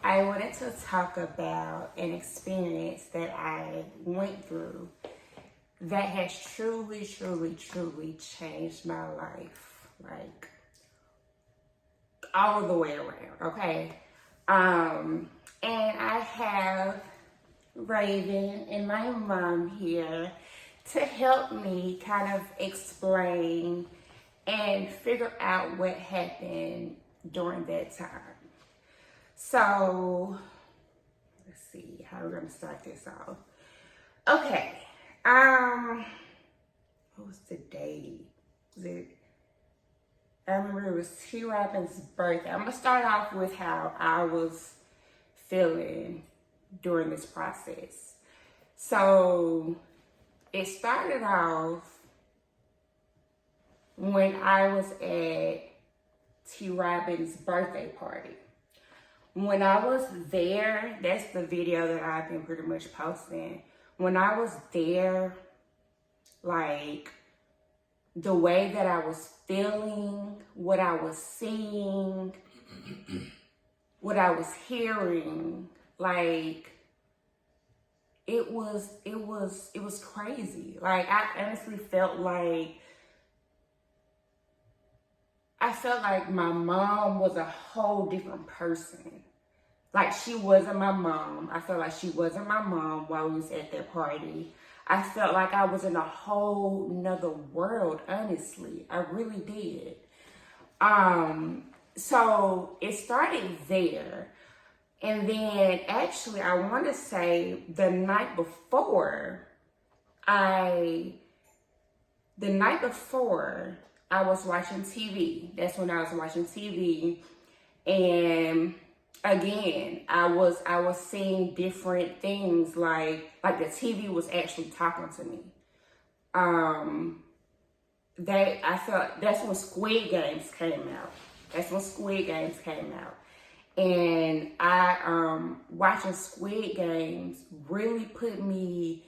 I wanted to talk about an experience that I went through that has truly, truly, truly changed my life, like all the way around, okay? And I have Raven and my mom here to help me kind of explain and figure out what happened during that time. So, let's see how we're gonna start this off. Okay, what was the day? I remember it was T. Robin's birthday. I'm gonna start off with how I was feeling during this process. So, it started off when I was at T. Robin's birthday party. When I was there, that's the video that I've been pretty much posting. When I was there, like the way that I was feeling, what I was seeing, what I was hearing, like it was crazy. Like I honestly felt like my mom was a whole different person. Like she wasn't my mom. I felt like she wasn't my mom while we was at that party. I felt like I was in a whole nother world, honestly. I really did. So it started there. And then actually I want to say the night before I was watching TV. That's when I was watching TV. And again, I was seeing different things, like the TV was actually talking to me. I felt that's when Squid Games came out. And watching Squid Games really put me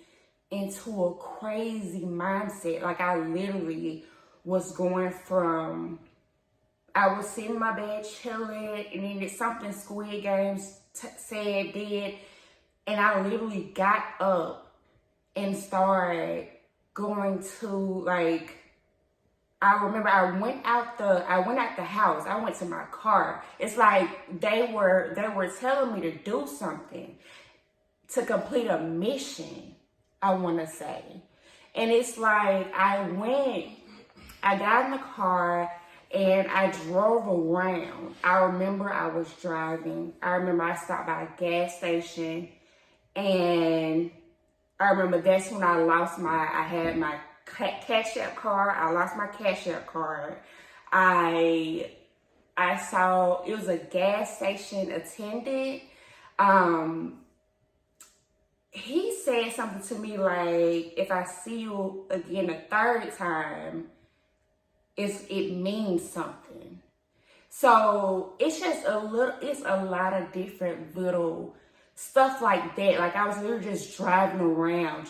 into a crazy mindset. Like I literally was going from, I was sitting in my bed chilling, and then it's something Squid Games did, and I literally got up and started going to, like, I remember I went out the house. I went to my car. It's like they were telling me to do something, to complete a mission, I want to say. And it's like I got in the car and I drove around. I remember I was driving. I remember I stopped by a gas station, and I remember that's when I had my Cash App card. I lost my Cash App card. I saw, it was a gas station attendant. He said something to me like, if I see you again a third time, it means something. So it's just it's a lot of different little stuff like that. Like I was literally just driving around,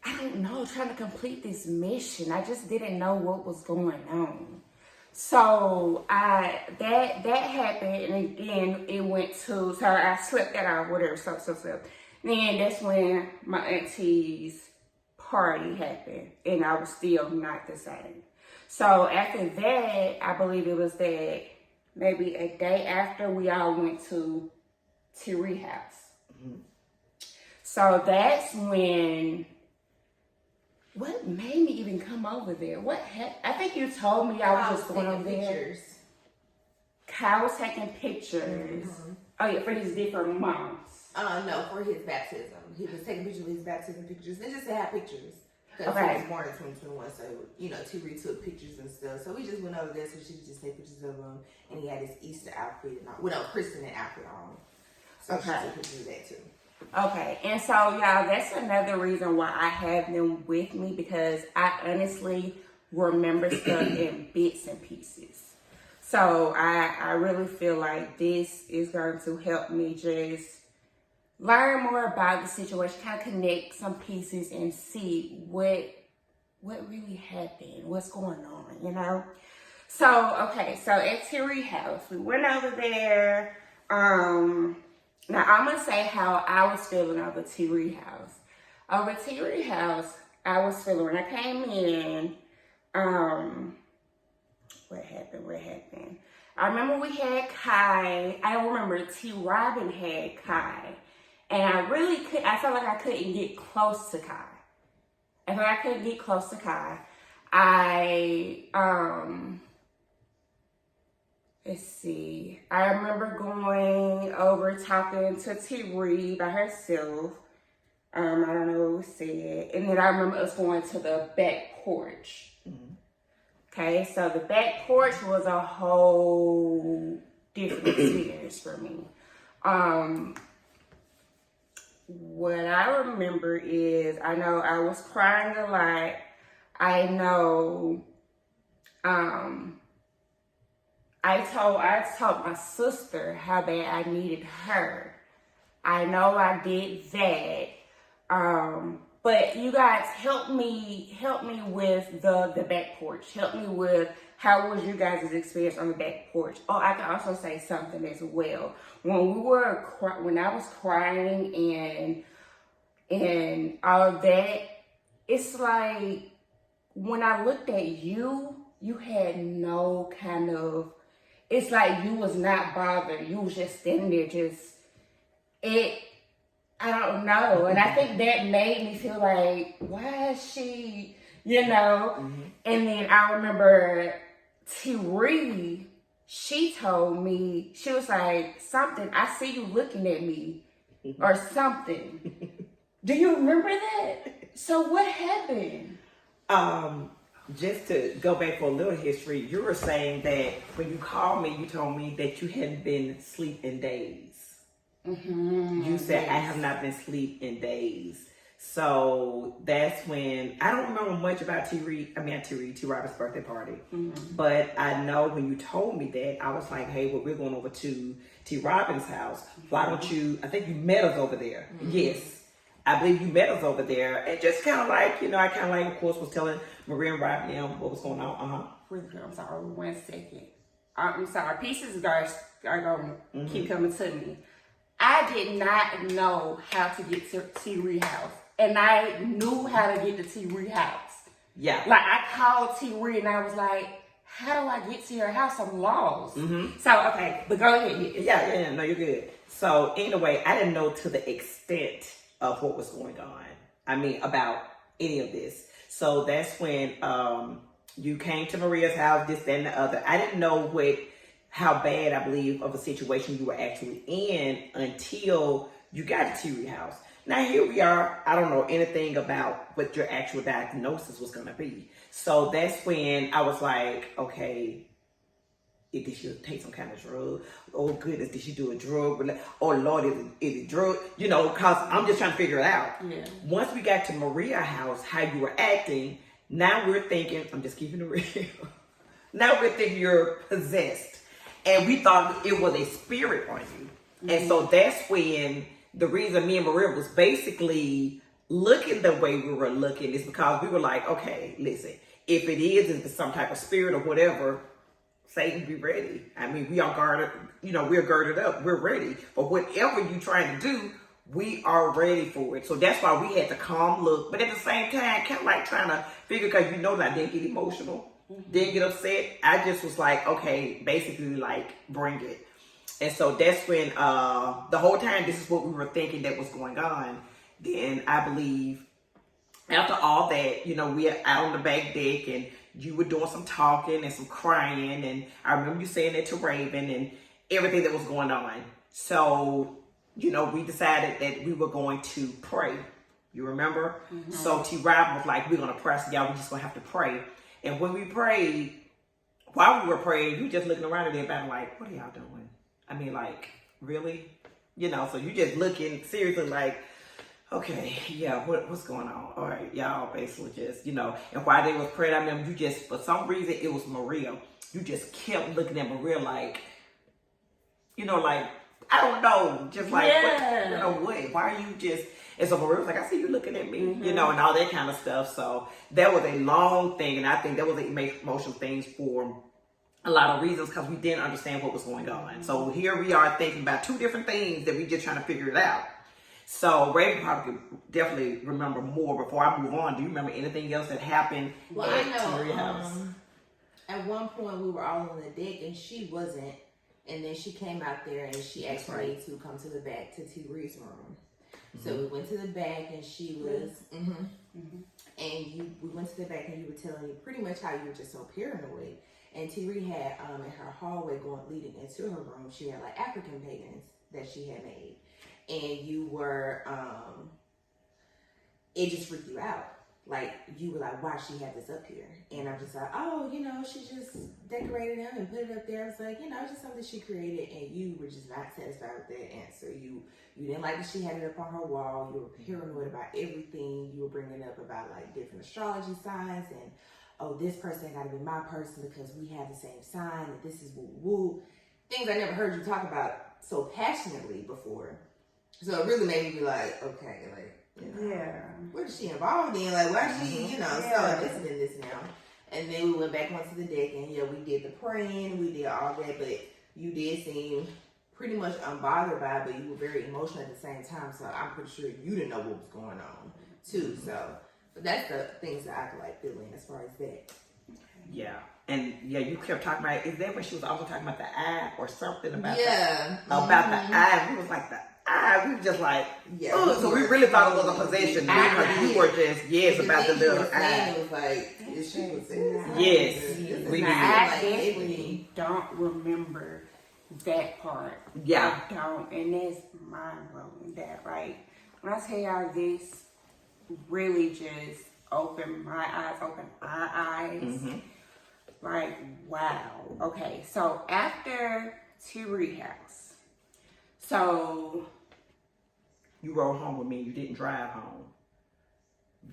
I don't know, trying to complete this mission. I just didn't know what was going on. So that happened, and then it went to, so I slept that out, whatever, so. Then that's when my auntie's party happened, and I was still not the same. So after that, I believe it was that maybe a day after, we all went to Terry house. Mm-hmm. So that's when, what made me even come over there? What happened? I think you told me I was just going over there. Kyle was taking pictures. Mm-hmm. Oh yeah, for his different moms. No, for his baptism. He was taking pictures of his baptism pictures. And just to have pictures. Because okay. He was born in 2021, so, T took pictures and stuff. So we just went over there so she could just take pictures of him. And he had his Easter outfit and all. Well, no, christening outfit on. So she took pictures of that too. Okay, and so y'all, that's another reason why I have them with me, because I honestly remember stuff in bits and pieces. So I really feel like this is going to help me just learn more about the situation, kind of connect some pieces and see what really happened, what's going on, So, okay, so at Terry house, we went over there. Now I'm gonna say how I was feeling over T-Ree house. Over T-Ree house, I was feeling when I came in. What happened? I remember we had Kai. I don't remember T. Robin had Kai, and I felt like I couldn't get close to Kai. Let's see. I remember going over talking to T-Ree by herself. I don't know what was said. And then I remember us going to the back porch. Mm-hmm. Okay, so the back porch was a whole different experience for me. What I remember is, I know I was crying a lot. I know, I told my sister how bad I needed her. I know I did that. But you guys help me with the back porch. Help me with how was you guys' experience on the back porch. Oh, I can also say something as well. When I was crying and all that, it's like when I looked at you, you had no kind of. It's like you was not bothered. You was just standing there, I don't know. And I think that made me feel like, why is she, Mm-hmm. And then I remember T-Ree, she told me, she was like, something, I see you looking at me, or something. Do you remember that? So what happened? Just to go back for a little history, you were saying that when you called me, you told me that you hadn't been asleep in days. Mm-hmm. You said, I have not been asleep in days. So that's when, I don't remember much about T. Robert's birthday party. Mm-hmm. But I know when you told me that, I was like, hey, well, we're going over to T. Robin's house. Why don't you, I think you met us over there. Mm-hmm. Yes. I believe you met us over there. And just kind of like, I kind of like, of course, was telling Maria and Rodney what was going on. I'm sorry, 1 second. I'm sorry, pieces are going to keep coming to me. I did not know how to get to T-Ree house. And I knew how to get to T-Ree house. Yeah. Like, I called T-Ree and I was like, how do I get to your house? I'm lost. Mm-hmm. So, okay, but go ahead. Yeah, no, you're good. So, anyway, I didn't know to the extent of what was going on. About any of this. So, that's when you came to Maria's house, this, that, and the other. I didn't know how bad, I believe, of a situation you were actually in until you got to T-Ree house. Now, here we are. I don't know anything about what your actual diagnosis was going to be. So that's when I was like, okay, did she take some kind of drug? Oh, goodness, did she do a drug? Oh, Lord, is it drug? Because I'm just trying to figure it out. Yeah. Once we got to Maria's house, how you were acting, now we're thinking, I'm just keeping it real. Now we're thinking you're possessed. And we thought it was a spirit on you. Mm-hmm. And so that's when the reason me and Maria was basically looking the way we were looking is because we were like, okay, listen, if it's some type of spirit or whatever, Satan, be ready. We are guarded, we're girded up, we're ready. But whatever you're trying to do, we are ready for it. So that's why we had to calm look. But at the same time, kind of like trying to figure, because that I didn't get emotional. Didn't get upset. I just was like, okay, basically like bring it. And so that's when the whole time this is what we were thinking that was going on. Then I believe after all that, we are out on the back deck and you were doing some talking and some crying. And I remember you saying that to Raven and everything that was going on. So, we decided that we were going to pray. You remember? Mm-hmm. So T. Rob was like, we're going to pray. So y'all, we're just going to have to pray. And when we prayed, while we were praying, you just looking around at everybody like, what are y'all doing? Really? So you just looking seriously like, okay, yeah, what's going on? All right, y'all basically just, and while they was praying, I remember you just, for some reason, it was Maria. You just kept looking at Maria like, like, I don't know, just like, yeah. what? Why are you just... And so Maria was like, I see you looking at me, and all that kind of stuff. So that was a long thing. And I think that was an emotional thing for a lot of reasons because we didn't understand what was going on. So here we are thinking about two different things that we just trying to figure it out. So Raven probably could definitely remember more. Before I move on, do you remember anything else that happened at Terry's house? At one point we were all on the deck and she wasn't, and then she came out there and she asked me to come to the back to T. Reed's room. So we went to the back and she was, and we went to the back and you were telling me pretty much how you were just so paranoid. And T. Reed had in her hallway leading into her room, she had like African paintings that she had made. And you were, it just freaked you out. Like, you were like, why she had this up here? And I'm just like, oh, you know, she just decorated them and put it up there. It's like, you know, it's just something she created, and you were just not satisfied with that answer. You didn't like that she had it up on her wall. You were paranoid about everything. You were bringing up about, like, different astrology signs, and, oh, this person got to be my person because we have the same sign, and this is woo-woo. Things I never heard you talk about so passionately before. So it really made me be like, okay, like, you know, what is she involved in? Like, why is she, you know, so this and this now. And then we went back onto the deck and, yeah, we did the praying, we did all that, but you did seem pretty much unbothered by it, but you were very emotional at the same time, so I'm pretty sure you didn't know what was going on, too, so. But that's the things that I could, like, feel in as far as that. Yeah. And yeah, you kept talking about, is that when she was also talking about the eye or something about about the eye? We was like, the eye, we were just like, oh, so we really thought it was a possession. You were just, about the little eye. It was like, is she possessed? Yes. We did. I definitely don't remember that part. Yeah. I don't, and that's mind-blowing that, like, when I tell y'all this really just opened my eyes, opened our eyes. Like, wow. Okay, so after T-Reed house, so you rode home with me. You didn't drive home.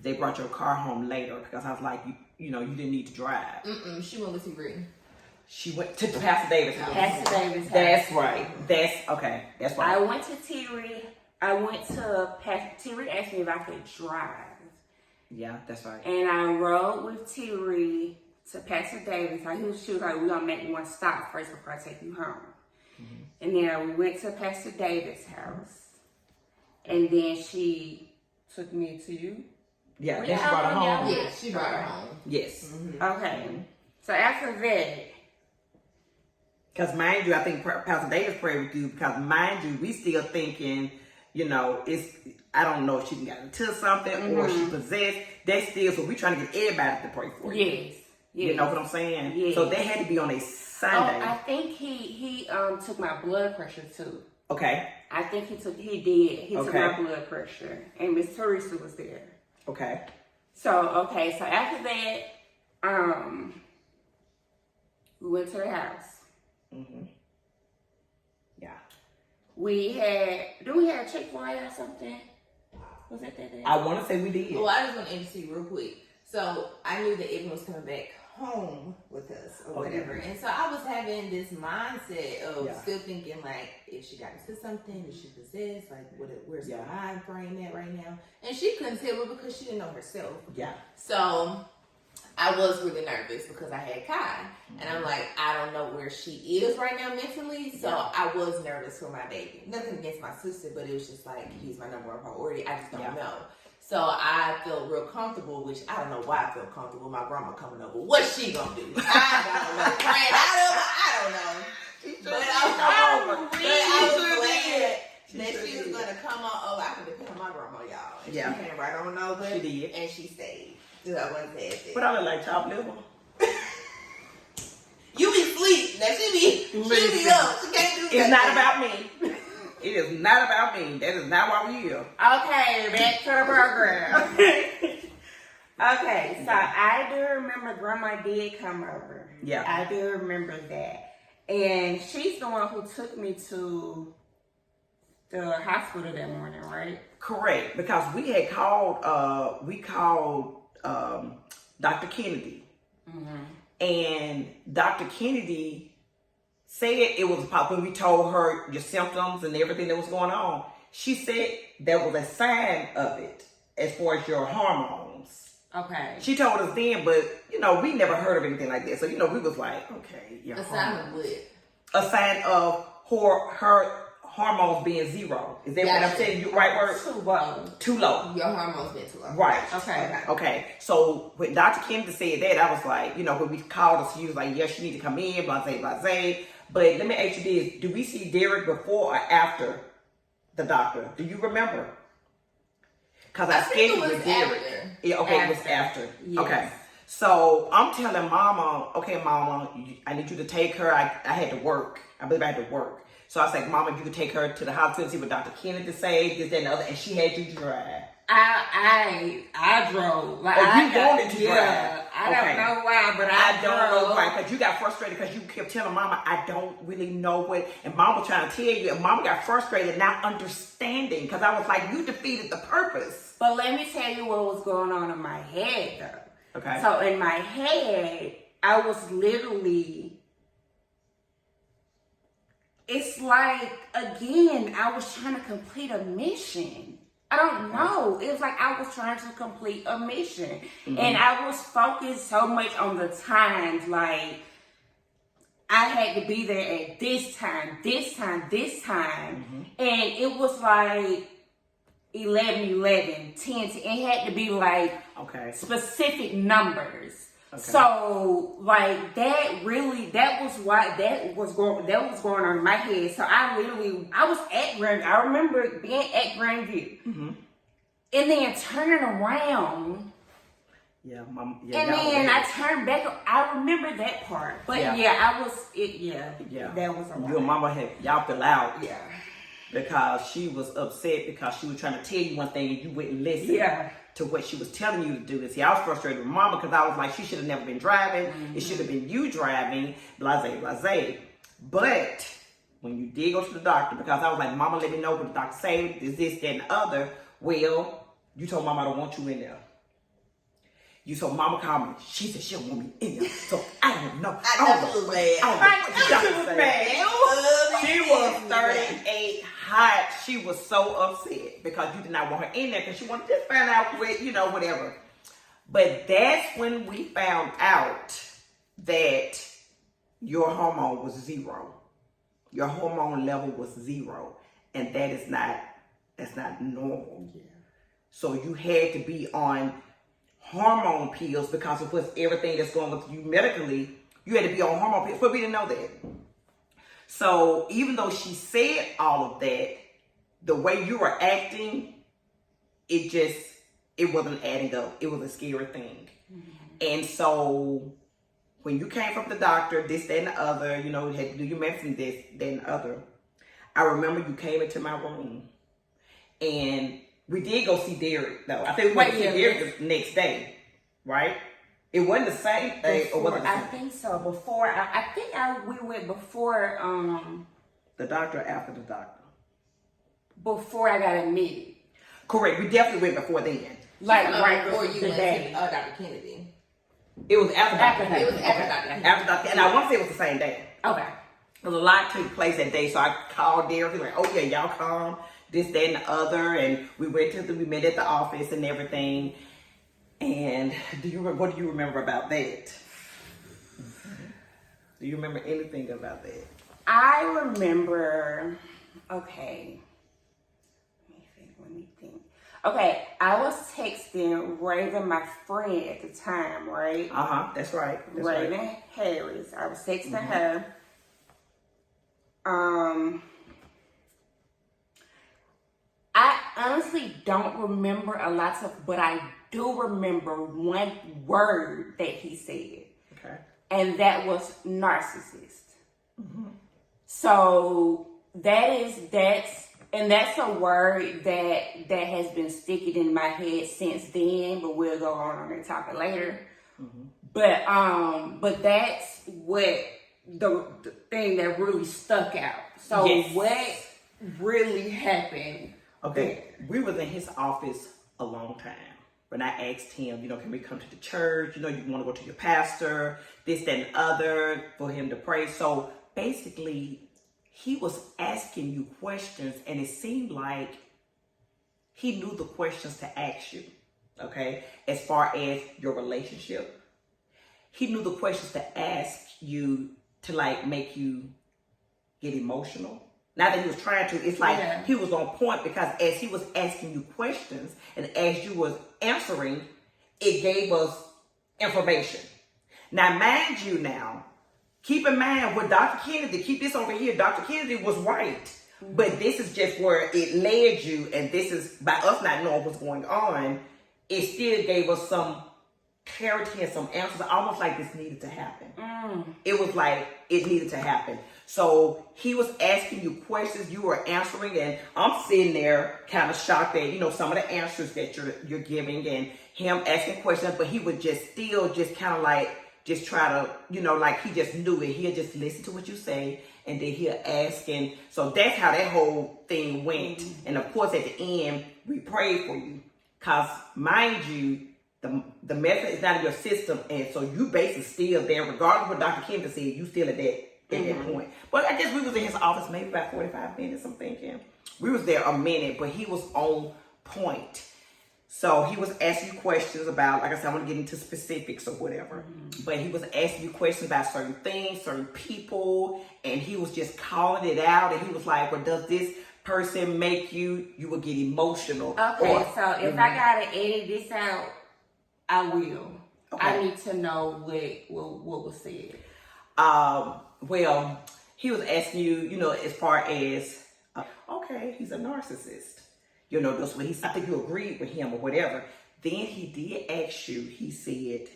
They brought your car home later because I was like, you know, you didn't need to drive. She went with T-Reed. She went to Pastor Davis' house. Pastor Davis' house. That's right. That's okay. That's right. I went to T-Reed. I went to T-Reed asked me if I could drive. Yeah, that's right. And I rode with T-Reed to Pastor Davis. She was like, we're going to make one stop first before I take you home. And then we went to Pastor Davis' house. And then she took me to you. Yeah, then she brought her home. Yeah, she brought her home. Yes. Okay. So after that, because mind you, I think Pastor Davis prayed with you because mind you, we still thinking, you know, I don't know if she got into something or she possessed. That's still, so we trying to get everybody to pray for you. Yes. You know what I'm saying? Yes. So that had to be on a Sunday. Oh, I think he took my blood pressure too. Okay. I think he did. He took my blood pressure. And Miss Teresa was there. Okay. So after that, we went to the house. Yeah. We had Chick-fil-A or something? Was that day? I want to say we did. Well, I just want to intercede real quick. So I knew that everyone was coming back home with us or whatever. And so I was having this mindset of still thinking like, if she got into something, if she possessed, like where's her mind frame at right now? And she couldn't tell me because she didn't know herself. Yeah. So I was really nervous because I had Kai. And I'm like, I don't know where she is right now mentally. So I was nervous for my baby. Nothing against my sister, but it was just like, he's my number one priority. I just don't know. So I felt real comfortable, which I don't know why I felt comfortable. My grandma coming over. What's she gonna do? I don't know. Praying out of her? I don't know. But I was glad that she was gonna come on. Oh, I could depend on my grandma, y'all. And she came right on over. She did. And she stayed. So I wasn't sad. But I look like chopped liver. You be asleep. Now she be up. She can't do that. It's not about me. It is not about me. That is not why we're here. Okay, back to the program. Okay, so I do remember Grandma did come over. Yeah. I do remember that. And she's the one who took me to the hospital that morning, right? Correct. Because we had called, Dr. Kennedy. And Dr. Kennedy said it was when we told her your symptoms and everything that was going on. She said there was a sign of it as far as your hormones. Okay. She told us then, but we never heard of anything like that. So we was like, okay, A sign of what? A sign of her hormones being zero. Is that what I'm saying? You right word? Too low. Too low. Your hormones been too low. Right. Okay. So when Dr. Kennedy said that, I was like, when we called us, she was like, yes, you need to come in, blase. But let me ask you this: do we see Derek before or after the doctor? Do you remember? Because I scheduled with Derek. Yeah, okay, it was after. Yes. Okay. So I'm telling Mama, okay, Mama, I need you to take her. I had to work. I believe I had to work. So I was like, Mama, you could take her to the hospital and see what Dr. Kennedy said, this, that, and the other. And she had you drive. I drove. Like, you wanted to drive. I don't know why, but I don't know why. Because you got frustrated because you kept telling Mama, I don't really know what. And Mama trying to tell you. And Mama got frustrated, not understanding. Because I was like, you defeated the purpose. But let me tell you what was going on in my head, though. Okay. So in my head, I was literally... It's like, again, I was trying to complete a mission. I don't know. It was like I was trying to complete a mission. Mm-hmm. And I was focused so much on the times. Like, I had to be there at this time. Mm-hmm. And it was like 11, 10. It had to be like specific numbers. Okay. So like that was going on in my head. So I was at Grand. I remember being at Grandview, mm-hmm. and then turning around. Yeah, Mom. And then I turned back. I remember that part, but I was it. Yeah, that was a lot. Your mama y'all fell out. Yeah, because she was upset because she was trying to tell you one thing and you wouldn't listen. Yeah. To what she was telling you to do. And see, I was frustrated with Mama because I was like, she should have never been driving. Mm-hmm. It should have been you driving, blase. But when you did go to the doctor, because I was like, Mama, let me know what the doctor said, this, that, and the other. Well, you told Mama I don't want you in there. You told Mama called me. She said she don't want me in there. So I don't know. I know she was mad. She was 38 hot. She was so upset because you did not want her in there because she wanted to just find out whatever. But that's when we found out that your hormone was zero. Your hormone level was zero. And that's not normal. Yeah. So you had to be on hormone pills because of everything that's going with you medically. You had to be on hormone pills, but we didn't know that. So even though she said all of that, the way you were acting, it wasn't adding up. It was a scary thing. Mm-hmm. And so when you came from the doctor, this, that, and the other, you had to do your medicine, this, that, and the other. I remember you came into my room and we did go see Derek, though. I think we went to see Derek the next day, right? It wasn't the same thing, or was it the same? I think so. Before, I think we went before the doctor, after the doctor. Before I got admitted. Correct. We definitely went before then. Like right before you went to Dr. Kennedy. It was after Dr. It was after Dr. Kennedy. After Dr. And I want to say it was the same day. Okay. Because a lot took place that day, so I called Derek. He was like, "Oh yeah, y'all come." This, that, and the other, and we met at the office and everything. And what do you remember about that? Do you remember anything about that? I remember, okay. Let me think. Okay, I was texting Raven, my friend at the time, right? That's right. Raven Harris. I was texting her. I honestly don't remember a lot of, but I do remember one word that he said. Okay. And that was narcissist. Mm-hmm. So that's a word that has been sticking in my head since then, but we'll go on and talk it later. Mm-hmm. But that's what the thing that really stuck out. So what really happened? Okay, we was in his office a long time. When I asked him, can we come to the church? You want to go to your pastor, this, that, and other, for him to pray. So basically, he was asking you questions, and it seemed like he knew the questions to ask you. okay? As far as your relationship, he knew the questions to ask you to like make you get emotional. Not that he was trying to, it's like he was on point, because as he was asking you questions and as you was answering, it gave us information. Now, mind you now, keep in mind with Dr. Kennedy, keep this over here, Dr. Kennedy was right. But this is just where it led you, and this is, by us not knowing what's going on, it still gave us some clarity and some answers, almost like this needed to happen. It was like it needed to happen. So he was asking you questions, you were answering, and I'm sitting there kind of shocked at, you know, some of the answers that you're giving, and him asking questions, but he would just still just kind of like just try to, you know, like he just knew it. He'll just listen to what you say, and then he'll ask. And so that's how that whole thing went. And of course, at the end, we prayed for you, because mind you, the medicine is not in your system, and so you basically still there, regardless of what Dr. Kennedy said, you still at that point. But I guess we was in his office maybe about 45 minutes, I'm thinking. We was there a minute, but he was on point. So he was asking you questions about, like I said, I want to get into specifics or whatever, but he was asking you questions about certain things, certain people, and he was just calling it out, and he was like, well, does this person make you would get emotional? Okay, so if I gotta edit this out, I will. Okay. I need to know what was said. Well, he was asking you, you know, as far as, okay, he's a narcissist. You know, that's what I think you agreed with him or whatever. Then he did ask you, he said,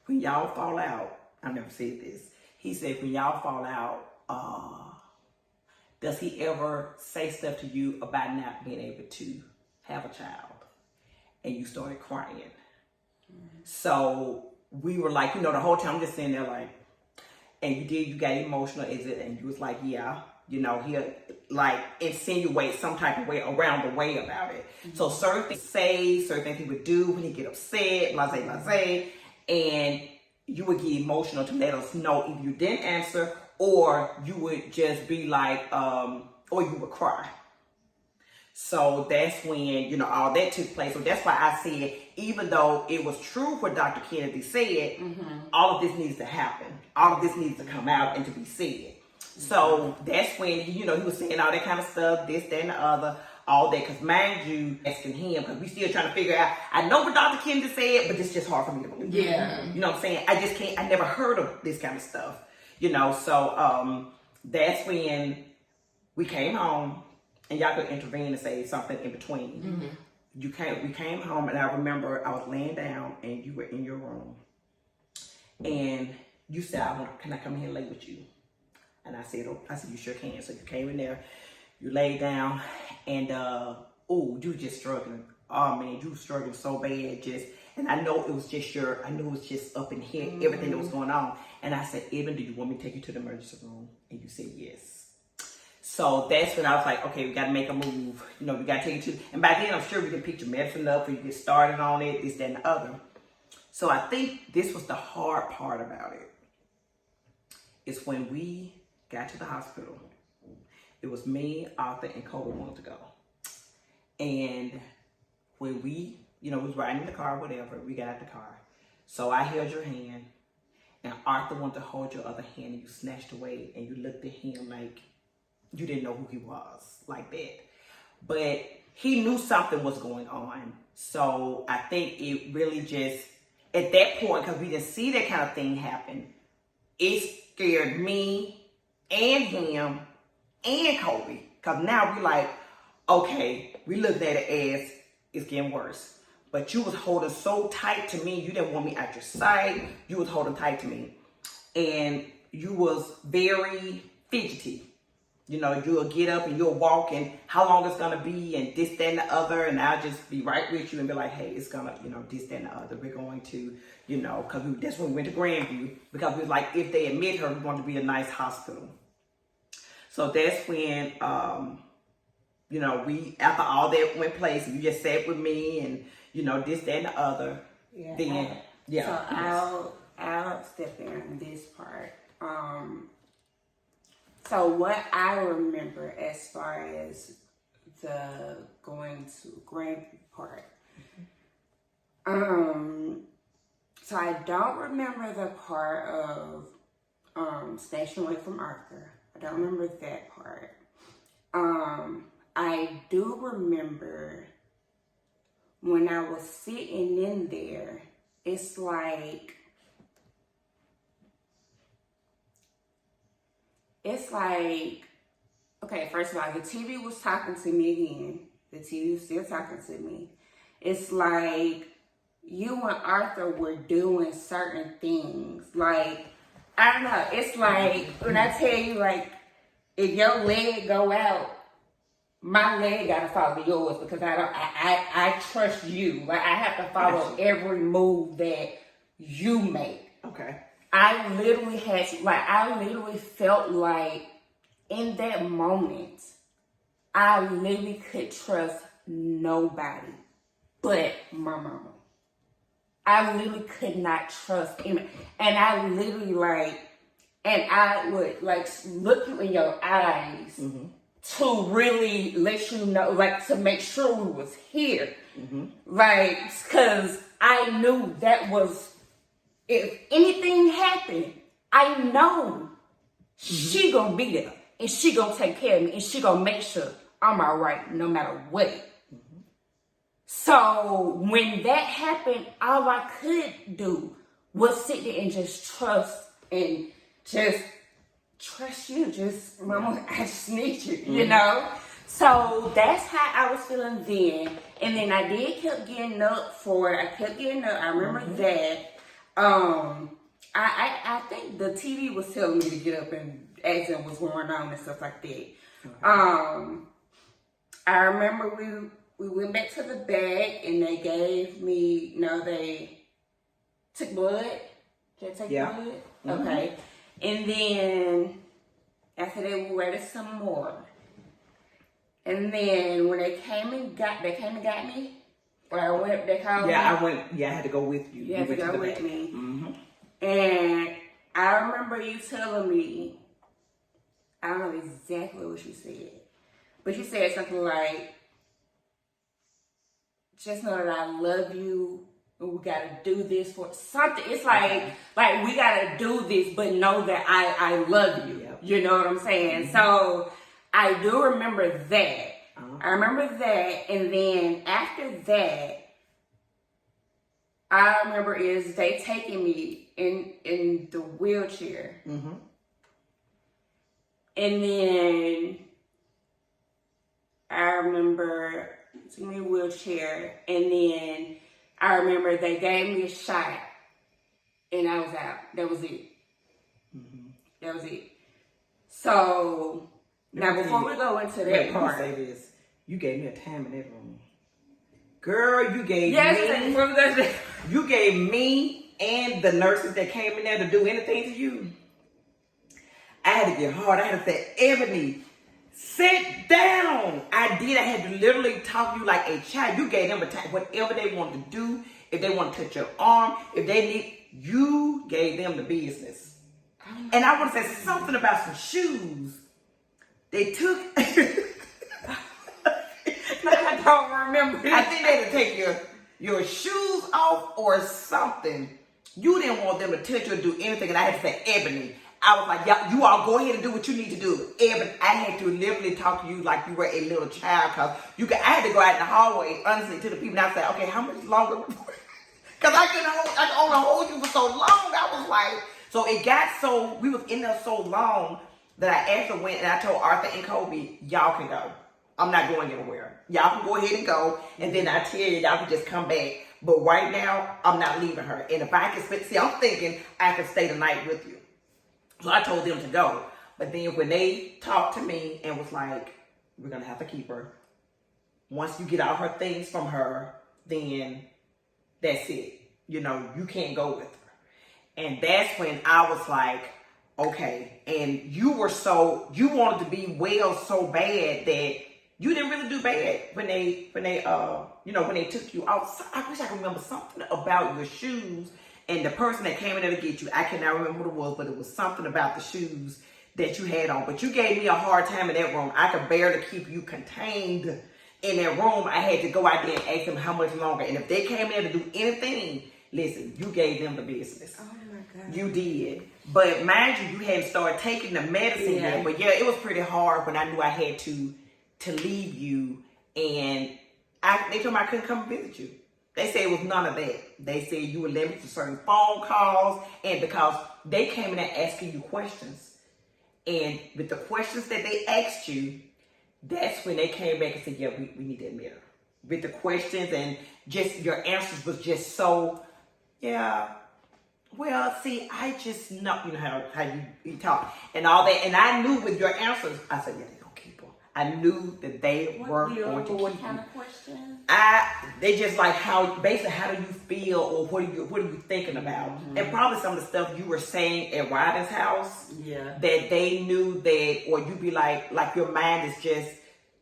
when y'all fall out, I never said this. He said, when y'all fall out, does he ever say stuff to you about not being able to have a child? And you started crying. So we were like, you know, the whole time I'm just sitting there like, and you got emotional, is it? And you was like, yeah, you know, he'll like insinuate some type of way around the way about it. So certain things certain things he would do when he get upset, blase, and you would get emotional to let us know if you didn't answer, or you would just be like, or you would cry. So that's when, you know, all that took place. So that's why I said, even though it was true what Dr. Kennedy said, all of this needs to happen. All of this needs to come out and to be said. So that's when, you know, he was saying all that kind of stuff, this, that, and the other, all that. Because mind you, asking him, because we still trying to figure out, I know what Dr. Kennedy said, but it's just hard for me to believe. Yeah. You know what I'm saying? I just can't, I never heard of this kind of stuff. You know, so that's when we came home. And y'all could intervene and say something in between. We came home, and I remember I was laying down, and you were in your room, and you said, "Can I come here and lay with you?" And I said, "You sure can." So you came in there, you laid down, and you were just struggling. Oh man, you were struggling so bad, and I know it was just I knew it was just up in here, everything that was going on. And I said, "Eben, do you want me to take you to the emergency room?" And you said yes. So that's when I was like, okay, we got to make a move. You know, we got to take you to, and by then I'm sure we can pick your medicine up and you get started on it, this, that, and the other. So I think this was the hard part about it. It's when we got to the hospital. It was me, Arthur, and Kobe wanted to go. And when we, you know, we was riding in the car, whatever, we got out the car. So I held your hand, and Arthur wanted to hold your other hand, and you snatched away, and you looked at him like, you didn't know who he was, like that. But he knew something was going on. So I think it really just, at that point, because we didn't see that kind of thing happen, it scared me and him and Kobe. Because now we like, okay, we looked at it as it's getting worse. But you was holding so tight to me. You didn't want me out your sight. You was holding tight to me. And you was very fidgety. You know, you'll get up and you'll walk, and how long it's going to be, and this, that, and the other. And I'll just be right with you and be like, hey, it's going to, you know, this, that, and the other. We're going to, you know, because that's when we went to Grandview. Because we was like, if they admit her, we want to be a nice hospital. So that's when, you know, after all that went place, you just sat with me and, you know, this, that, and the other. Yeah. Then, So I'll step in on this part. So what I remember as far as the going to Grandview part, So I don't remember the part of snatching away from Arthur. I don't remember that part. I do remember when I was sitting in there, it's like, okay, first of all, the TV was talking to me again. The TV was still talking to me. It's like you and Arthur were doing certain things. Like, I don't know. It's like when I tell you, like, if your leg go out, my leg gotta follow yours because I trust you. Like, I have to follow every move that you make. Okay. I literally felt like in that moment, I literally could trust nobody but my mama. I literally could not trust him. And I literally I would look you in your eyes to really let you know, to make sure we was here. Cause I knew that was, if anything happened, I know she gonna be there and she gonna take care of me and she gonna make sure I'm all right no matter what. So when that happened, all I could do was sit there and just trust you. Mama, I just need you, you know? So that's how I was feeling then. And then I kept getting up for it. I remember that. I think the TV was telling me to get up and ask them what's going on and stuff like that. I remember we went back to the back and they gave me, they took blood. Did they take blood? Okay. And then after that, we waited some more. And then when they came and got me, or I went, they called me. I had to go with you. You had to go with me. And I remember you telling me, I don't know exactly what you said, but you said something like, just know that I love you. We gotta do this for something. It's like we gotta do this, but know that I love you. Yep. You know what I'm saying? So I do remember that. I remember that, and then after that, I remember is they taking me in the wheelchair, and then I remember taking me in a wheelchair, and then I remember they gave me a shot, and I was out. That was it. That was it. So now, before we go into that part, say this. You gave me a time in that room. Girl, you gave you gave me and the nurses that came in there to do anything to you. I had to get hard. I had to say, Ebony, sit down. I did. I had to literally talk to you like a child. You gave them a time, whatever they wanted to do. If they want to touch your arm, if they need, you gave them the business. And I want to say something about some shoes. They took... I don't remember. I think they had to take your shoes off or something. You didn't want them to touch or do anything, and I had to say, Ebony. I was like, y'all, you all go ahead and do what you need to do. Ebony, I had to literally talk to you like you were a little child, because I had to go out in the hallway, honestly, to the people, and I said, okay, how much longer? Because I could only hold you for so long. I was like, so it got so, we was in there so long that I actually went and I told Arthur and Kobe, y'all can go. I'm not going anywhere. Y'all can go ahead and go, and then I tell you, y'all can just come back. But right now, I'm not leaving her. And if I can I'm thinking I can stay the night with you. So I told them to go. But then when they talked to me and was like, we're going to have to keep her. Once you get all her things from her, then that's it. You know, you can't go with her. And that's when I was like, okay. And you wanted to be well so bad that you didn't really do bad when they took you out. So I wish I could remember something about your shoes and the person that came in there to get you. I cannot remember what it was, but it was something about the shoes that you had on. But you gave me a hard time in that room. I could barely keep you contained in that room, I had to go out there and ask them how much longer. And if they came there to do anything, listen, you gave them the business. Oh my God. You did. But mind you, you hadn't started taking the medicine yet. But yeah, it was pretty hard when I knew I had to leave you. And they told me I couldn't come visit you. They said it was none of that. They said you were limited to certain phone calls. And because they came in there asking you questions. And with the questions that they asked you, that's when they came back and said, yeah, we need that mirror. With the questions and just your answers was just so, yeah. Well, see, I just know, you know how you talk and all that. And I knew with your answers, I said, yeah, they're going to keep her. I knew that they were going to keep what kind of questions? They just like basically how do you feel or what are you thinking about? Mm-hmm. And probably some of the stuff you were saying at Robin's house that they knew that, or you'd be like your mind is just,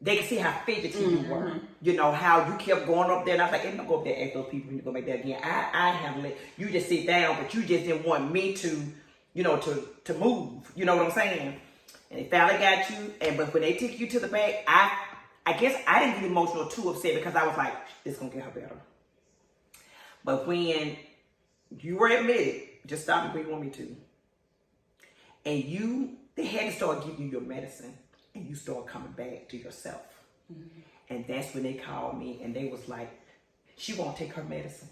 they can see how fidgety you were. You know, how you kept going up there. And I was like, I'm going to go up there and ask those people to go make that again. I handle it. You just sit down, but you just didn't want me to, you know, to move. You know what I'm saying? And they finally got you. But when they took you to the back, I guess I didn't get emotional too upset because I was like, it's going to get her better. But when you were admitted, just stop me where you want me to. And they had to start giving you your medicine. And you start coming back to yourself. Mm-hmm. And that's when they called me and they was like, she won't take her medicine.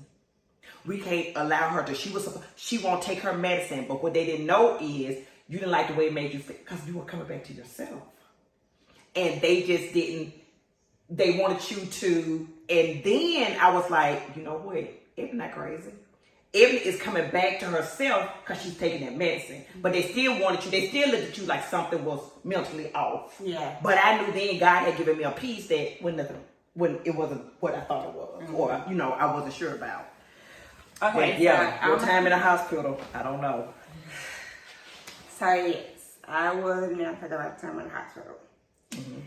We can't allow her to. She won't take her medicine. But what they didn't know is you didn't like the way it made you feel because you were coming back to yourself. And they just didn't, they wanted you to. And then I was like, you know what? Isn't that crazy? Evelyn is coming back to herself because she's taking that medicine. But they still wanted you. They still looked at you like something was mentally off. Yeah. But I knew then God had given me a peace that when it wasn't what I thought it was. Mm-hmm. Or, you know, I wasn't sure about. Okay. But yeah, your time in the hospital, I don't know. So yes, I was now talking about time in the hospital. Mm-hmm.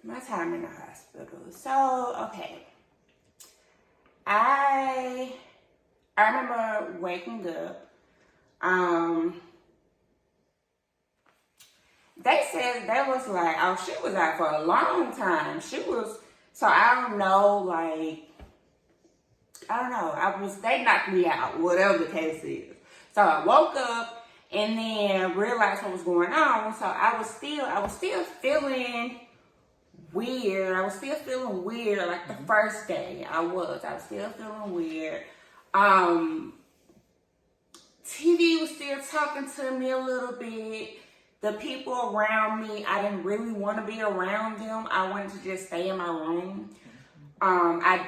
My time in the hospital. So, okay. I remember waking up. They said that was like, oh, she was out for a long time. So I don't know, they knocked me out, whatever the case is. So I woke up and then realized what was going on. So I was still feeling weird. I was still feeling weird like the first day. I was still feeling weird. TV was still talking to me a little bit. The people around me, I didn't really want to be around them. I wanted to just stay in my room. I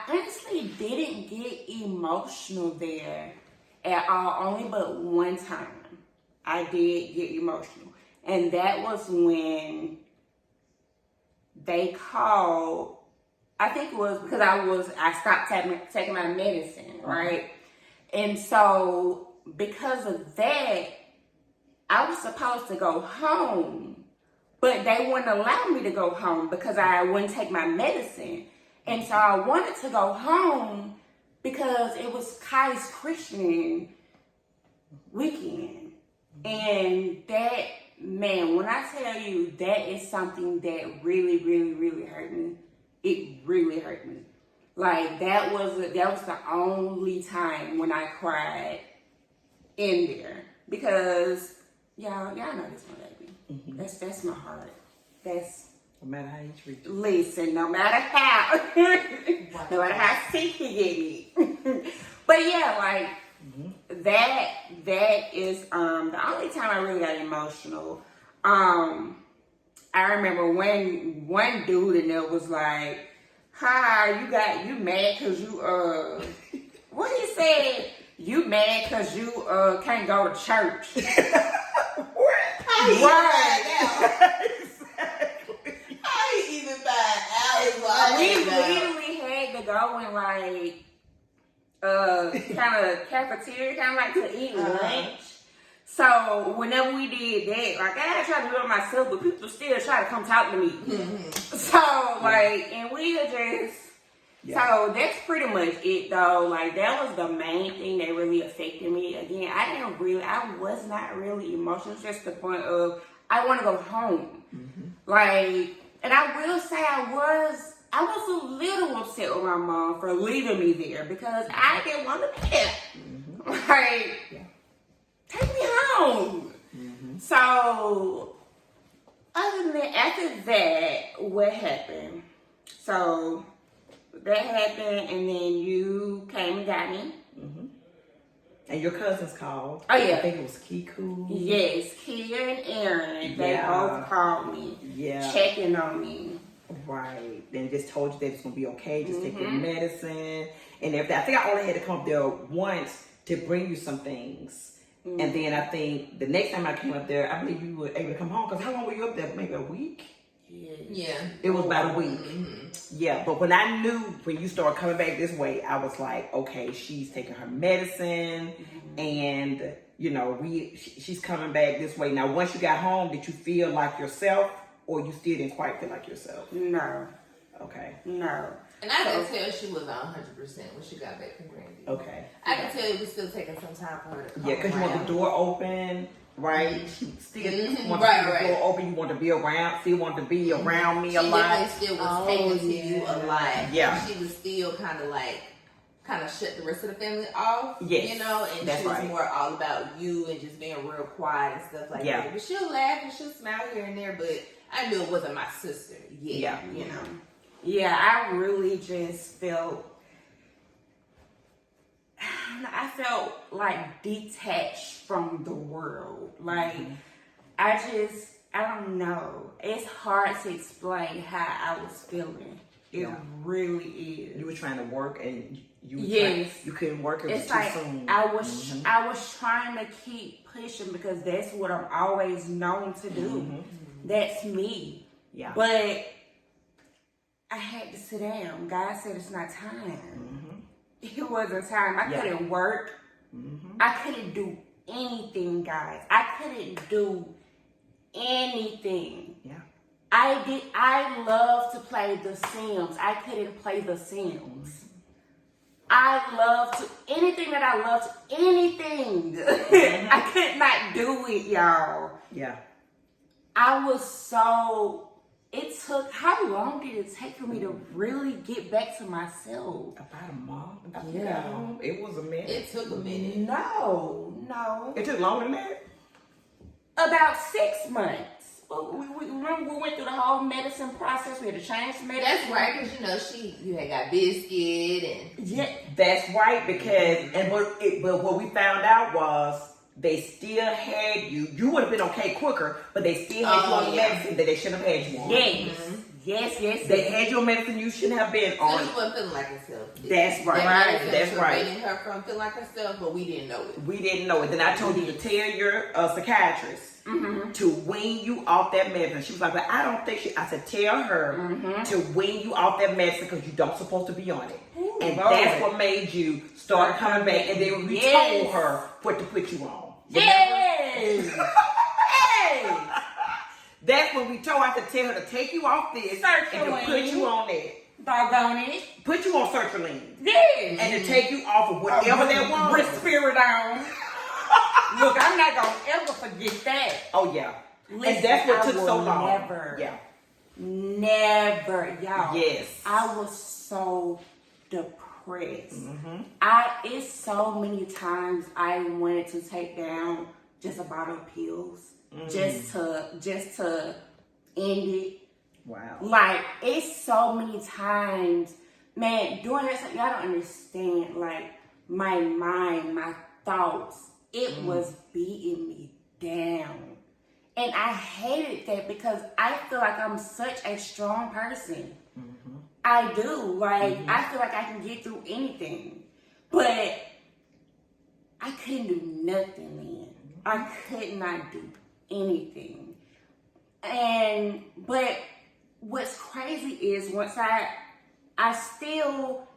honestly didn't get emotional there at all, only but one time I did get emotional. And that was when they called, I think it was because I stopped taking my medicine, right? And so because of that, I was supposed to go home, but they wouldn't allow me to go home because I wouldn't take my medicine. And so I wanted to go home because it was Kai's Christian weekend. And that, man, when I tell you that is something that really, really, really hurt me. It really hurt me. Like that was the only time when I cried in there because y'all know this my baby. Mm-hmm. That's my heart. That's no matter how you treat you. Listen, no matter how, no matter how sick he get me. But yeah, like that is the only time I really got emotional. I remember when one dude in there was like, "Hi, you mad cause you what he said? You mad cause you can't go to church?" What? Right. Exactly. How you even buy an We literally had to go in kind of cafeteria, kind of like to eat lunch. So whenever we did that, like I tried to do it myself, but people still try to come talk to me. Mm-hmm. So and we'll just So that's pretty much it though. Like that was the main thing that really affected me. Again, I was not really emotional. It's just the point of I want to go home. Like, and I will say I was a little upset with my mom for leaving me there because I didn't want to be there. Like, take me home. So, after that, what happened? So, that happened, and then you came and got me. And your cousins called. Oh, yeah. I think it was Kiku. Yes, Kia and Aaron. They both called me. Yeah. Checking on me. Right. Then just told you that it's going to be okay. Just take your medicine and everything. I think I only had to come up there once to bring you some things. And then I think the next time I came up there, I believe you were able to come home. Because how long were you up there? Maybe a week? Yeah. It was about a week. Yeah, but when I knew when you started coming back this way, I was like, okay, she's taking her medicine and, you know, she's coming back this way. Now, once you got home, did you feel like yourself or you still didn't quite feel like yourself? No. Okay. No. And I could tell she was 100% when she got back from Grandview. Okay. I could tell it was still taking some time for her to come because you want the door open, right? She still wants the door open. You want to be around, still want to be around me a lot. She definitely still was taking to you a lot. Yeah. She was still kind of shut the rest of the family off. Yes. You know, and she was more all about you and just being real quiet and stuff like that. But she'll laugh and she'll smile here and there, but I knew it wasn't my sister. Yeah. You know. Yeah, I really just felt, I felt like detached from the world. Like, I don't know. It's hard to explain how I was feeling. It really is. You were trying to work and you couldn't work. It was too soon. I was trying to keep pushing because that's what I'm always known to do. That's me. Yeah. But I had to sit down. God said it's not time. It wasn't time. I couldn't work. I couldn't do anything, guys. I couldn't do anything. Yeah. I love to play The Sims. I couldn't play The Sims. Anything that I loved, anything. I could not do it, y'all. Yeah. How long did it take for me to really get back to myself? About a month. It was a minute. It took a minute. No. It took longer than that? About 6 months. We went through the whole medicine process. We had to change the medicine. That's right, because you had got Biscuit and... Yeah, that's right, because, but what we found out was, they still had you. You would have been okay quicker, but they still had you on the medicine that they shouldn't have had you on. Yes. They had you on medicine you shouldn't have been on. So she wasn't feeling like herself. That's right. That's right. Preventing her from feeling like herself, but we didn't know it. Then I told you to tell your psychiatrist to wean you off that medicine. She was like, but I don't think I said, tell her to wean you off that medicine because you don't supposed to be on it. And that's what made you start coming back. And then we told her what to put you on. Yes. That's when we told her to tell her to take you off this and to put you on that. Doggone it. Put you on sertraline. Yes. And to take you off of whatever that was. Risperidone. Look, I'm not going to ever forget that. Oh, yeah. Listen, and that's what took so long. Never, y'all. Yes. I was so depressed. It's so many times I wanted to take down just a bottle of pills. Just to end it. Wow. Like, it's so many times, man, during that time, y'all don't understand, like, my mind, my thoughts, it was beating me down. And I hated that because I feel like I'm such a strong person. I do. Like, I feel like I can get through anything. But I couldn't do nothing then. I could not do anything. But what's crazy is once I still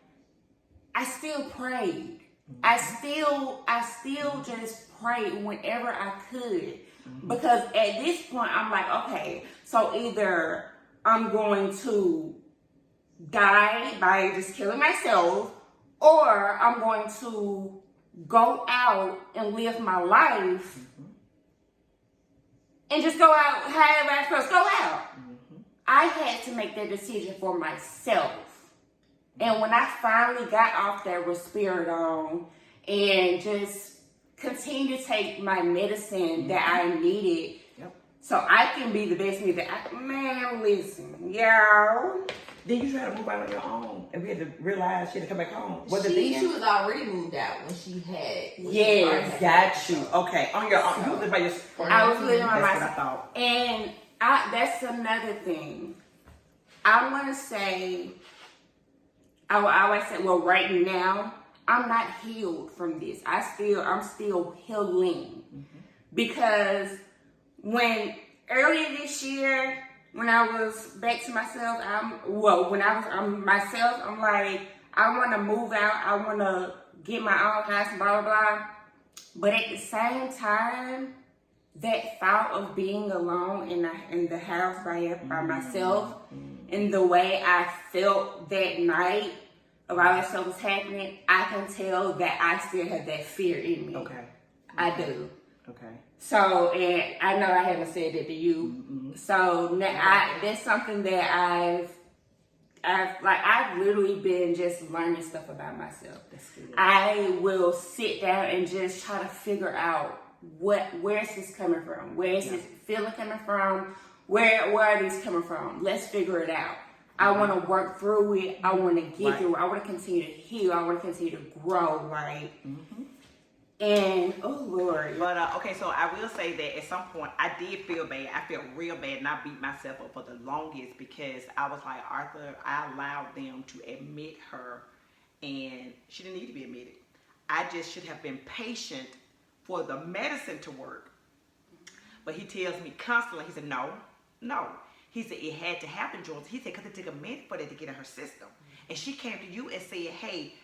prayed. I still just prayed whenever I could. Because at this point I'm like, okay, so either I'm going to die by just killing myself, or I'm going to go out and live my life and just go out however I'm supposed to go out. I had to make that decision for myself. And when I finally got off that risperidone and just continued to take my medicine that I needed, so I can be the best me that I can, man, listen, y'all. Then you try to move out on your own, and we had to realize she had to come back home. She was already moved out when she had. Yes, got you. Okay, on your own. You lived by yourself. I was living by myself. That's what I thought. And that's another thing. I want to say, I always say, well, right now, I'm not healed from this. I'm still healing. Because when earlier this year, when I was back to myself, I'm myself, I'm like, I want to move out. I want to get my own house, blah, blah, blah. But at the same time, that thought of being alone in the house by myself, and the way I felt that night of all that stuff was happening, I can tell that I still have that fear in me. Okay. I do. Okay. So, and I know I haven't said that to you. So now that's something that I've literally been just learning stuff about myself. That's good. I will sit down and just try to figure out where's this coming from? Where is this feeling coming from? Where are these coming from? Let's figure it out. I want to work through it. I want to get through it. I want to continue to heal. I want to continue to grow. And oh Lord. But okay, so I will say that at some point I did feel bad. I felt real bad, and I beat myself up for the longest because I was like, Arthur, I allowed them to admit her, and she didn't need to be admitted. I just should have been patient for the medicine to work. But he tells me constantly, he said, no. He said, it had to happen, George. He said, because it took a minute for that to get in her system. And she came to you and said, hey,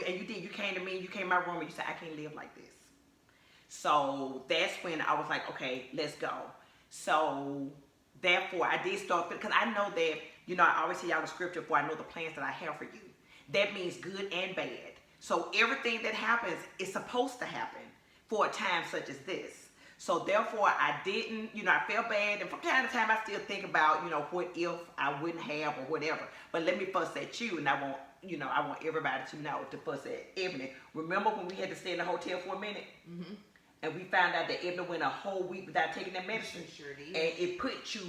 and you did. You came to me, you came in my room, and you said, I can't live like this. So that's when I was like, okay, let's go. So therefore, I did start, because I know that, I always say y'all the scripture, for I know the plans that I have for you. That means good and bad. So everything that happens is supposed to happen for a time such as this. So therefore, I didn't, I felt bad. And from time to time, I still think about, what if I wouldn't have or whatever. But let me fuss at you, and I want everybody to know to fuss at Ebony. Remember when we had to stay in the hotel for a minute? And we found out that Ebony went a whole week without taking that medicine. Sure did. And it put you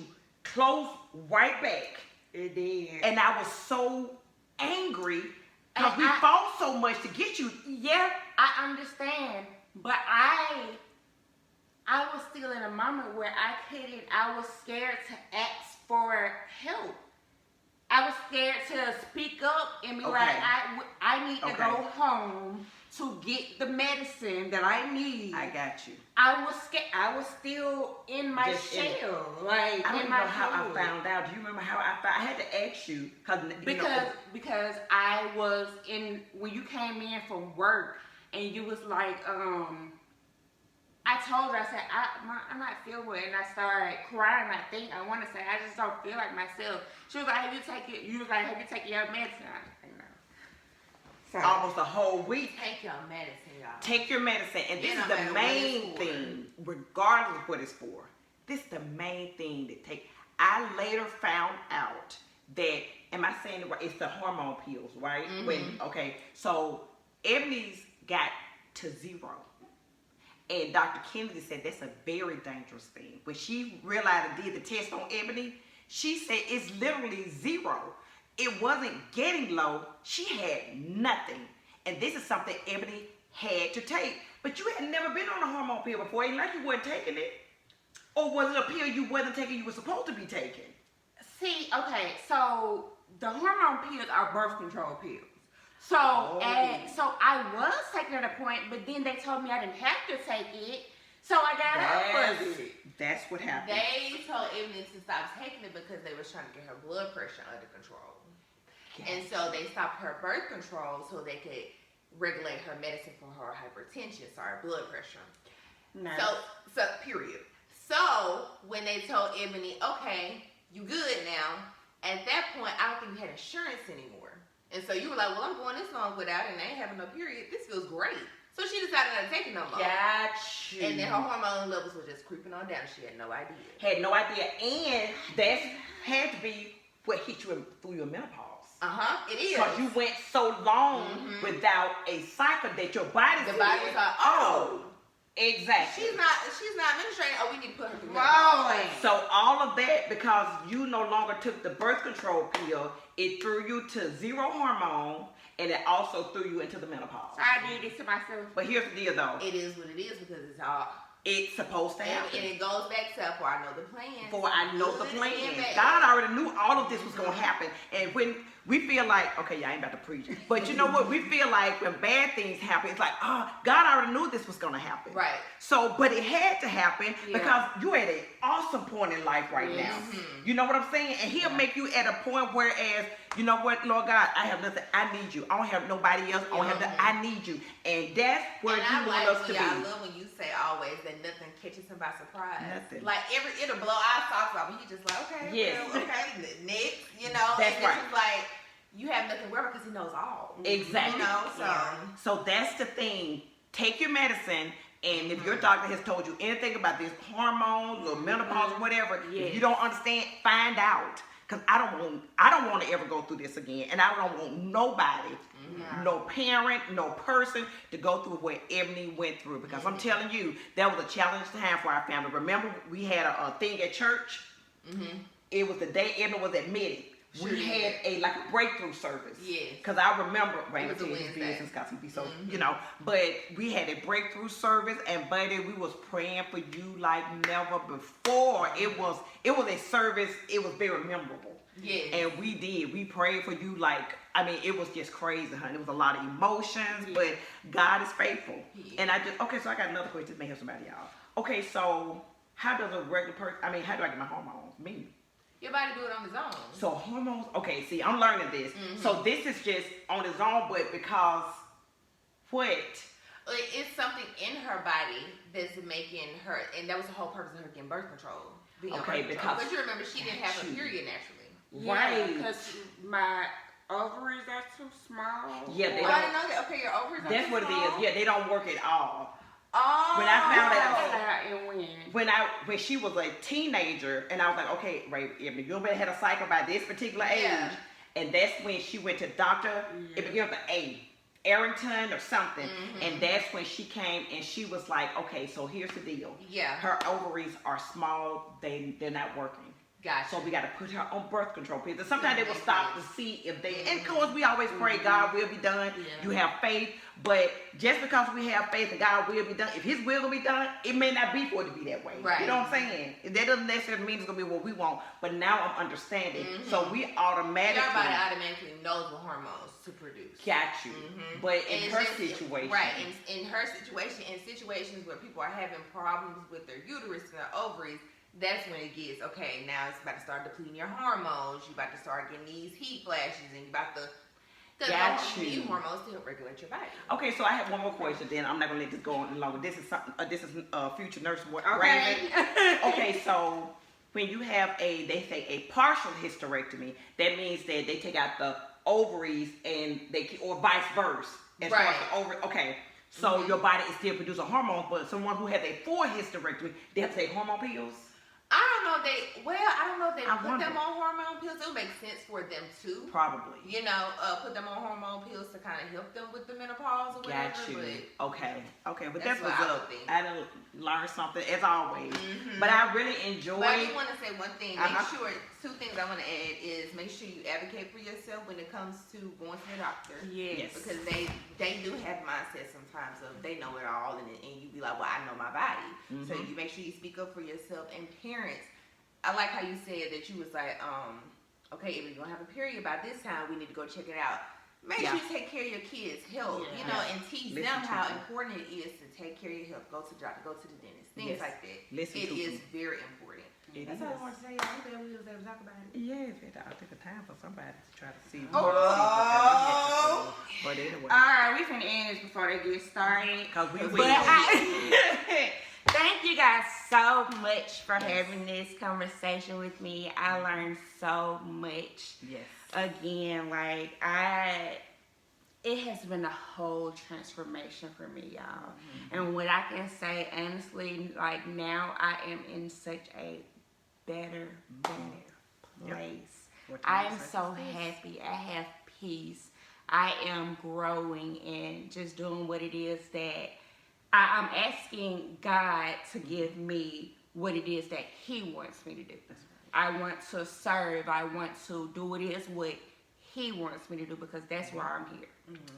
close right back. It did. And I was so angry because we fought so much to get you. Yeah, I understand. But I was still in a moment where I was scared to ask for help. I was scared to speak up and be like, I need to go home to get the medicine that I need. I got you. I was scared. I was still in my shell. I don't even know how I found out. Do you remember how I found? I had to ask you because I was when you came in from work and you was like, I told her, I said, I'm not feeling well, and I started crying. I want to say, I just don't feel like myself. She was like, have you taken your medicine? I was like, no. So, almost a whole week. Take your medicine, y'all. Take your medicine, and this is the main thing, regardless of what it's for. This is the main thing that take. I later found out that, am I saying it right? It's the hormone pills, right? So Ebony's got to 0. And Dr. Kennedy said that's a very dangerous thing. When she realized and did the test on Ebony, she said it's literally 0. It wasn't getting low. She had nothing. And this is something Ebony had to take. But you had never been on a hormone pill before. It ain't like you weren't taking it. Or was it a pill you wasn't taking you were supposed to be taking? See, okay, so the hormone pills are birth control pills. So I was taking it at a point, but then they told me I didn't have to take it. So I got off of it. That's what happened. They told Ebony to stop taking it because they was trying to get her blood pressure under control. Yes. And so they stopped her birth control so they could regulate her medicine for her hypertension, blood pressure. Nice. So period. So when they told Ebony, okay, you good now, at that point, I don't think you had insurance anymore. And so you were like, well, I'm going this long without it and I ain't having no period. This feels great. So she decided not to take it no more. Got you. And then her hormone levels were just creeping on down. She had no idea. Had no idea. And that had to be what hit you through your menopause. It is. Because you went so long without a cycle that your body was like, oh. Exactly. She's not menstruating. Oh, we need to put her through Right. So all of that, because you no longer took the birth control pill, it threw you to zero hormone, and it also threw you into the menopause. I did this to myself. But here's the deal, though. It is what it is because It's supposed to happen. And it goes back to for I know the plan. For I know the plan. God already knew all of this was going to happen. And when we feel like, okay, yeah, I ain't about to preach. But you know what? We feel like when bad things happen, it's like, oh, God already knew this was going to happen. Right. So, but it had to happen because you're at an awesome point in life right now. You know what I'm saying? And he'll make you at a point whereas, you know what, Lord God, I have nothing. I need you. I don't have nobody else. I don't have nothing. I need you. And that's where you want us to be. I love when you say always that nothing catches him by surprise. Nothing. Like it'll blow our socks off, and he just like, okay, well, okay, next, you know. That's and right. It's like you have nothing to worry about because he knows all. Exactly. You know, so So that's the thing. Take your medicine, and if your doctor has told you anything about this hormones or menopause or whatever, if you don't understand, find out. Because I don't want to ever go through this again, and I don't want nobody, no parent, no person to go through what Ebony went through. Because I'm telling you, that was a challenge time for our family. Remember, we had a thing at church. It was the day Ebony was admitted. We had a breakthrough service. Yes. Because I remember, it was a Wednesday. You know, but we had a breakthrough service, and buddy, we was praying for you like never before. It was a service. It was very memorable. Yes. And we prayed for you it was just crazy, honey. It was a lot of emotions, but God is faithful. And so I got another question. This may help somebody out. Okay, so how does a regular person, how do I get my hormones? Me. Your body do it on its own. So hormones, okay, see, I'm learning this. So this is just on its own, but because what? It's something in her body that's making her, and that was the whole purpose of her getting birth control. Because you remember she didn't have a period naturally. Right. Because my ovaries are too small. Yeah, they don't. I didn't know that. Okay, your ovaries are That's too what small? it is. Yeah, they don't work at all. Oh. When I found out, when she was a teenager, and I was like, okay, Ray, if you already had a cycle by this particular age, and that's when she went to doctor. It began with an A, Arrington or something, and that's when she came and she was like, okay, so here's the deal. Yeah, her ovaries are small. They're not working. Gotcha. So we got to put her on birth control pills. Sometimes they will stop to see if they. And of course, we always pray God will be done. You have faith, but just because we have faith that God will be done, if His will be done, it may not be for it to be that way. Right. You know what I'm saying? That doesn't necessarily mean it's gonna be what we want. But now I'm understanding. So we automatically. Your body automatically knows what hormones to produce. Got you. But in her situation, right? In her situation, in situations where people are having problems with their uterus and their ovaries. That's when it gets, okay, now it's about to start depleting your hormones. You're about to start getting these heat flashes, and you're about to... Because you need hormones to help regulate your body. Okay, so I have one more question, then I'm not going to let this go on longer. This is something, future nurse Raven. Okay, so when you have they say a partial hysterectomy, that means that they take out the ovaries and or vice versa. As far as the ovary, okay. So your body is still producing hormones, but someone who has a full hysterectomy, they have to take hormone pills? I don't know if they put them on hormone pills. It would make sense for them too. Probably. Put them on hormone pills to kind of help them with the menopause or whatever. Got you. But okay. But that's what's up. I done learned something as always. But I really enjoy. But I do want to say one thing. Make sure, two things I want to add is make sure you advocate for yourself when it comes to going to the doctor. Yes. Because they do have mindset sometimes of they know it all and you be like, well, I know my body. So you make sure you speak up for yourself and parents. I like how you said that you was like, okay, if you're gonna have a period by this time, we need to go check it out. Make sure you take care of your kids' health, and teach them how important it is to take care of your health. Go to the doctor, go to the dentist, things like that. It is very important. That's all I want to say. I'm glad we was able to talk about it. Yes, I'll take the time for somebody to try to see. But anyway. All right, we finna end this before they get started. Cause we thank you guys so so much for having this conversation with me. I learned so much. Yes. Again, like it has been a whole transformation for me, y'all. And what I can say honestly, like now I am in such a better place. I am so happy. I have peace. I am growing and just doing what it is that I'm asking God to give me what it is that He wants me to do. I want to serve. I want to do what it is what He wants me to do because that's why I'm here.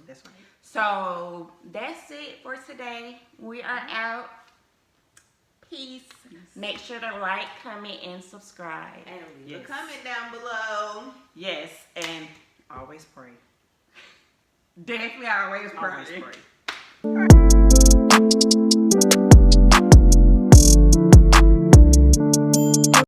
That's right. So that's it for today. We are out. Peace. Make sure to like, comment, and subscribe. And leave a comment down below. Yes, and always pray. Definitely always pray. Always pray.